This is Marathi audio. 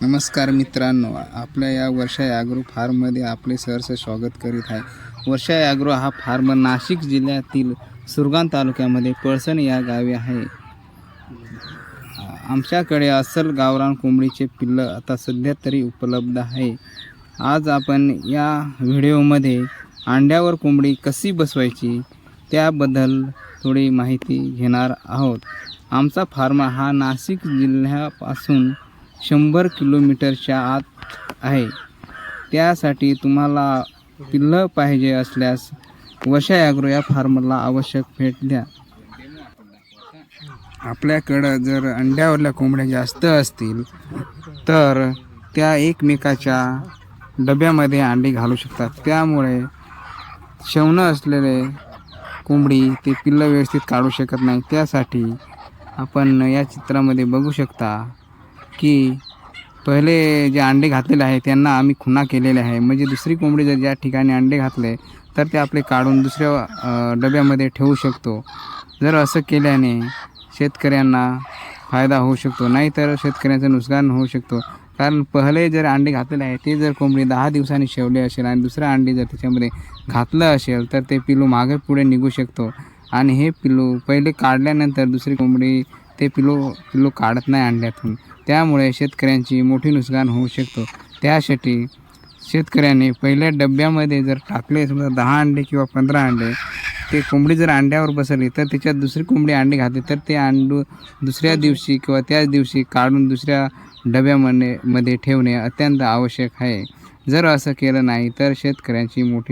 नमस्कार मित्रांनो, आपल्या या वर्षा ॲग्रो फार्ममध्ये आपले सहर्ष स्वागत करीत आहे. वर्षा ॲग्रो हा फार्म नाशिक जिल्ह्यातील सुरगाण तालुक्यामध्ये पळसण या गावी आहे. आमच्याकडे अस्सल गावरान कोंबडीचे पिल्लं आता सध्या तरी उपलब्ध आहे. आज आपण या व्हिडिओमध्ये अंड्यावर कोंबडी कशी बसवायची त्याबद्दल थोडी माहिती घेणार आहोत. आमचा फार्म हा नाशिक जिल्ह्यापासून 100 किलोमीटरच्या आत आहे. त्यासाठी तुम्हाला पिल्लं पाहिजे असल्यास वर्षा ॲग्रो या फार्मला आवश्यक भेट द्या. आपल्याकडं जर अंड्यावरल्या कोंबड्या जास्त असतील तर त्या एकमेकाच्या डब्यामध्ये अंडी घालू शकतात. त्यामुळे शवणं असलेले कोंबडी ते पिल्लं व्यवस्थित काढू शकत नाही. त्यासाठी आपण या चित्रामध्ये बघू शकता की पहिले जे अंडे घातलेले आहे त्यांना आम्ही खुणा केलेले आहे. म्हणजे दुसरी कोंबडी जर ज्या ठिकाणी अंडे घातले तर ते आपले काढून दुसऱ्या डब्यामध्ये ठेवू शकतो. जर असं केल्याने शेतकऱ्यांना फायदा होऊ शकतो, नाहीतर शेतकऱ्यांचं नुकसान होऊ शकतो. कारण पहिले जर अंडे घातलेले आहे ते जर कोंबडी 10 दिवसांनी शेवले असेल आणि दुसरं अंडी जर त्याच्यामध्ये घातलं असेल तर ते पिल्लू मागे पुढे निघू शकतो आणि हे पिल्लू पहिले काढल्यानंतर दुसरी कोंबडी ते पिल्लू काढत नाही अंड्यातून. त्यामुळे शेतकऱ्यांची मोठी नुकसान होऊ शकतो. त्यासाठी शेतकऱ्याने पहिल्या डब्यामध्ये जर टाकले समजा 10 अंडे किंवा 15 अंडे, ते कोंबडी जर अंड्यावर बसवली तर त्याच्यात दुसरी कोंबडी अंडी घातली तर ते अंडू दुसऱ्या दिवशी किंवा त्याच दिवशी काढून दुसऱ्या डब्यामध्ये ठेवणे अत्यंत आवश्यक आहे. जर असं केलं नाही तर शेतकऱ्यांची मोठी